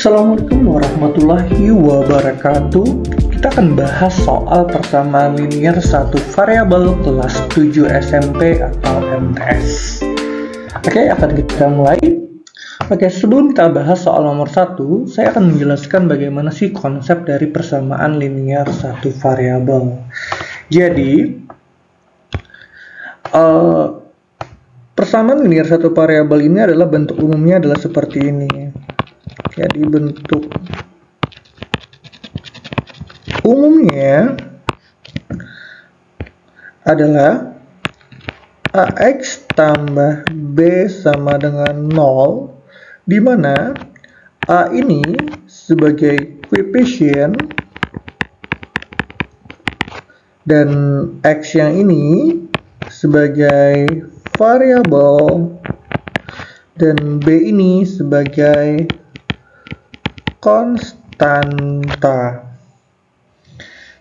Assalamualaikum warahmatullahi wabarakatuh. Kita akan bahas soal persamaan linear satu variabel kelas 7 SMP atau MTS. Oke, akan kita mulai. Oke, sebelum kita bahas soal nomor 1, saya akan menjelaskan bagaimana sih konsep dari persamaan linear satu variabel. Jadi, persamaan linear satu variabel ini adalah bentuk umumnya adalah seperti ini. Jadi bentuk umumnya adalah AX tambah B sama dengan 0, di mana A ini sebagai koefisien dan X yang ini sebagai variabel dan B ini sebagai konstanta.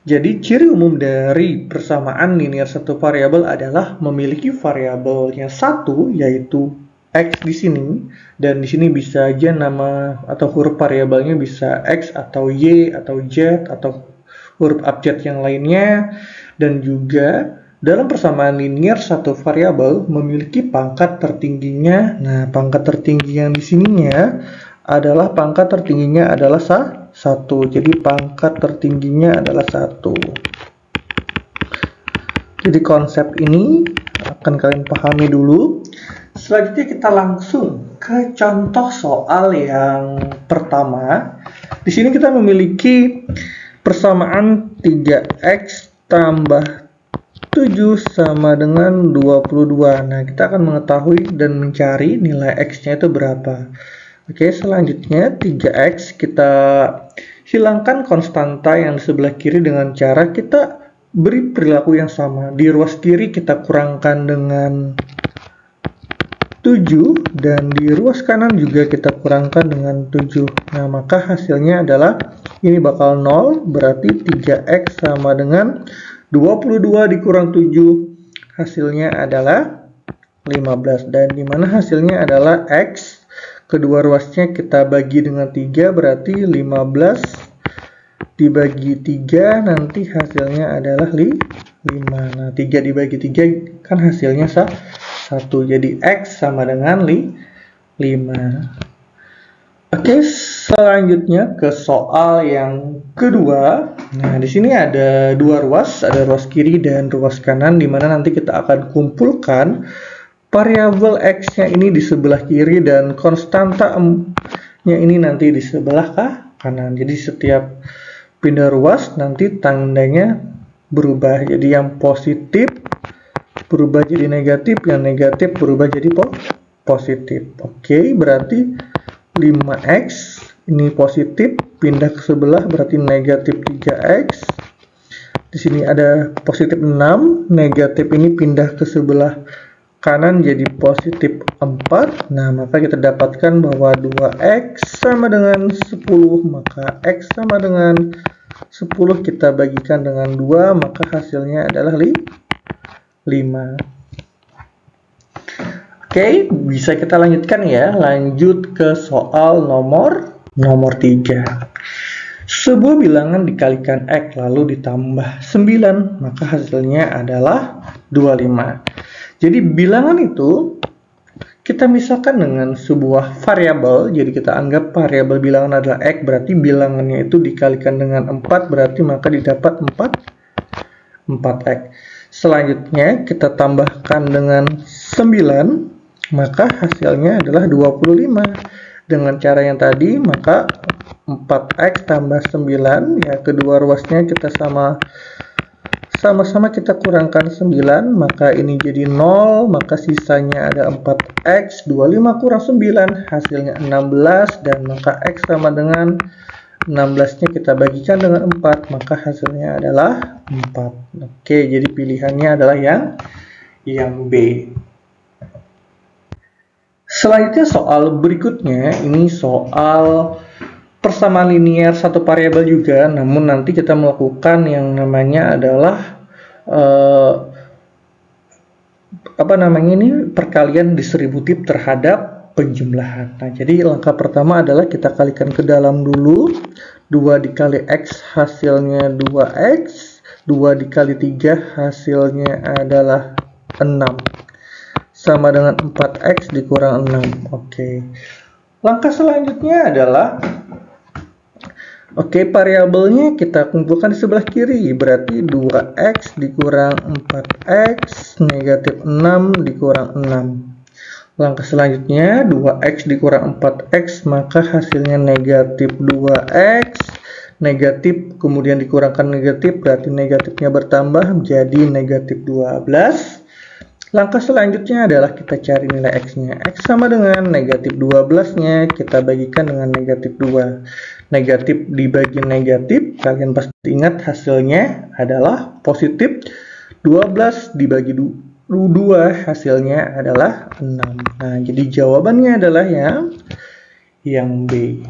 Jadi ciri umum dari persamaan linear satu variabel adalah memiliki variabelnya satu, yaitu X di sini, dan di sini bisa aja nama atau huruf variabelnya bisa X atau Y atau Z atau huruf abjad yang lainnya, dan juga dalam persamaan linear satu variabel memiliki pangkat tertingginya. Nah, pangkat tertinggi yang di sininya adalah pangkat tertingginya adalah 1. Jadi pangkat tertingginya adalah 1. Jadi konsep ini akan kalian pahami dulu. Selanjutnya kita langsung ke contoh soal yang pertama. Di sini kita memiliki persamaan 3X tambah 7 sama dengan 22. Nah, kita akan mengetahui dan mencari nilai X-nya itu berapa. Oke, selanjutnya 3X kita hilangkan konstanta yang di sebelah kiri dengan cara kita beri perilaku yang sama. Di ruas kiri kita kurangkan dengan 7 dan di ruas kanan juga kita kurangkan dengan 7. Nah, maka hasilnya adalah ini bakal 0, berarti 3X sama dengan 22 dikurang 7. Hasilnya adalah 15, dan dimana hasilnya adalah X. Kedua ruasnya kita bagi dengan 3, berarti 15 dibagi 3, nanti hasilnya adalah 5. Nah, 3 dibagi 3 kan hasilnya 1. Jadi X sama dengan 5. Oke, selanjutnya ke soal yang kedua. Nah, di sini ada dua ruas, ada ruas kiri dan ruas kanan, di mana nanti kita akan kumpulkan variabel X-nya ini di sebelah kiri dan konstanta-nya ini nanti di sebelah kanan. Jadi setiap pindah ruas nanti tandanya berubah. Jadi yang positif berubah jadi negatif, yang negatif berubah jadi positif. Oke, berarti 5X ini positif, pindah ke sebelah berarti negatif 3X. Di sini ada positif 6, negatif ini pindah ke sebelah kanan jadi positif 4. Nah, maka kita dapatkan bahwa 2X sama dengan 10, maka X sama dengan 10 kita bagikan dengan 2, maka hasilnya adalah 5. Oke, bisa kita lanjutkan ya. Lanjut ke soal nomor 3. Sebuah bilangan dikalikan X lalu ditambah 9, maka hasilnya adalah 25. Jadi bilangan itu kita misalkan dengan sebuah variabel. Jadi kita anggap variabel bilangan adalah X, berarti bilangannya itu dikalikan dengan 4, berarti maka didapat 4X. Selanjutnya kita tambahkan dengan 9, maka hasilnya adalah 25. Dengan cara yang tadi, maka 4X tambah 9, ya kedua ruasnya kita sama-sama kita kurangkan 9, maka ini jadi 0, maka sisanya ada 4X, 25 kurang 9, hasilnya 16, dan maka X sama dengan 16-nya kita bagikan dengan 4, maka hasilnya adalah 4. Oke, jadi pilihannya adalah yang B. Selanjutnya soal berikutnya, ini soal persamaan linear satu variabel juga, namun nanti kita melakukan yang namanya adalah perkalian distributif terhadap penjumlahan. Nah, jadi langkah pertama adalah kita kalikan ke dalam dulu. 2 dikali X hasilnya 2X. 2 dikali 3 hasilnya adalah 6. Sama dengan 4X dikurang 6. Oke. Langkah selanjutnya adalah variabelnya kita kumpulkan di sebelah kiri. Berarti 2X dikurang 4X negatif 6 dikurang 6. Langkah selanjutnya 2X dikurang 4X, maka hasilnya negatif 2X. Negatif kemudian dikurangkan negatif, berarti negatifnya bertambah menjadi negatif 12. Langkah selanjutnya adalah kita cari nilai X-nya. X sama dengan negatif 12-nya, kita bagikan dengan negatif 2. Negatif dibagi negatif, kalian pasti ingat hasilnya adalah positif. 12 dibagi 2 hasilnya adalah 6. Nah, jadi jawabannya adalah yang B.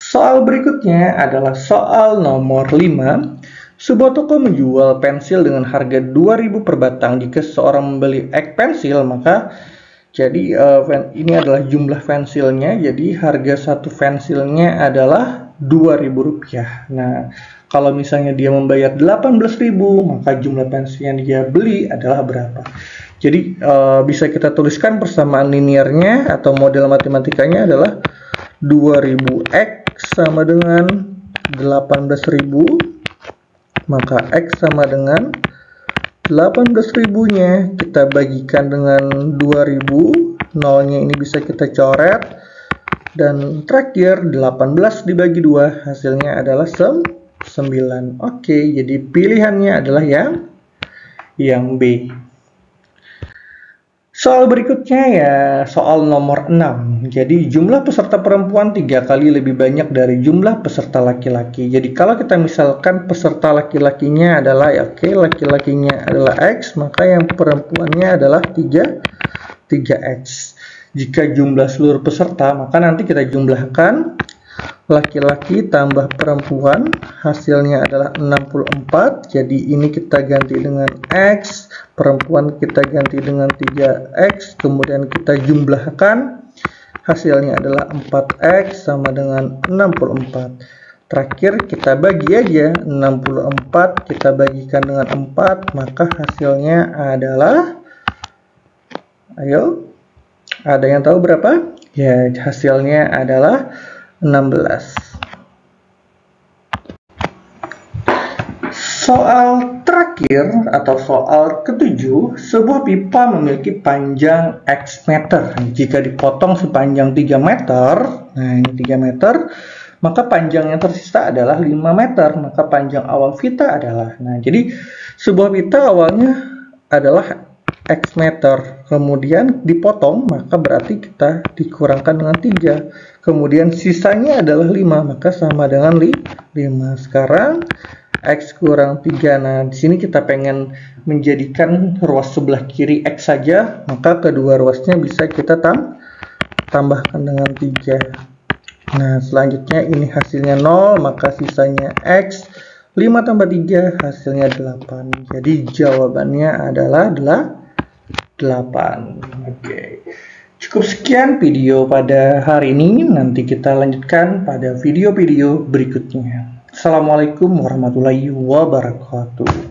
Soal berikutnya adalah soal nomor 5. Sebuah toko menjual pensil dengan harga 2.000 per batang. Jika seseorang membeli ek pensil, maka jadi ini adalah jumlah pensilnya. Jadi harga satu pensilnya adalah Rp2.000. Nah, kalau misalnya dia membayar 18.000, maka jumlah pensil yang dia beli adalah berapa? Jadi bisa kita tuliskan persamaan linearnya atau model matematikanya adalah 2000X sama dengan 18.000. Maka X sama dengan 18.000-nya kita bagikan dengan 2000. Nolnya ini bisa kita coret. Dan terakhir 18 dibagi 2 hasilnya adalah 9. Oke, jadi pilihannya adalah yang B. Soal berikutnya ya soal nomor 6. Jadi jumlah peserta perempuan 3 kali lebih banyak dari jumlah peserta laki-laki. Jadi kalau kita misalkan peserta laki-lakinya adalah laki-lakinya adalah X, maka yang perempuannya adalah 3X. Jika jumlah seluruh peserta, maka nanti kita jumlahkan laki-laki tambah perempuan, hasilnya adalah 64. Jadi ini kita ganti dengan X, perempuan kita ganti dengan 3X, kemudian kita jumlahkan, hasilnya adalah 4X sama dengan 64. Terakhir kita bagi aja, 64 kita bagikan dengan 4, maka hasilnya adalah, ayo, ada yang tahu berapa? Ya, hasilnya adalah 16. Soal terakhir atau soal ketujuh, sebuah pipa memiliki panjang X meter. Jika dipotong sepanjang 3 meter, nah ini 3 meter, maka panjang yang tersisa adalah 5 meter, maka panjang awal pita adalah, nah jadi sebuah pita awalnya adalah X meter, kemudian dipotong, maka berarti kita dikurangkan dengan 3. Kemudian sisanya adalah 5, maka sama dengan 5. Sekarang X kurang 3. Nah, di sini kita pengen menjadikan ruas sebelah kiri X saja, maka kedua ruasnya bisa kita tambahkan dengan 3. Nah, selanjutnya ini hasilnya 0, maka sisanya X. 5 tambah 3 hasilnya 8. Jadi jawabannya adalah 8. Oke. Cukup sekian video pada hari ini. Nanti kita lanjutkan pada video-video berikutnya. Assalamualaikum warahmatullahi wabarakatuh.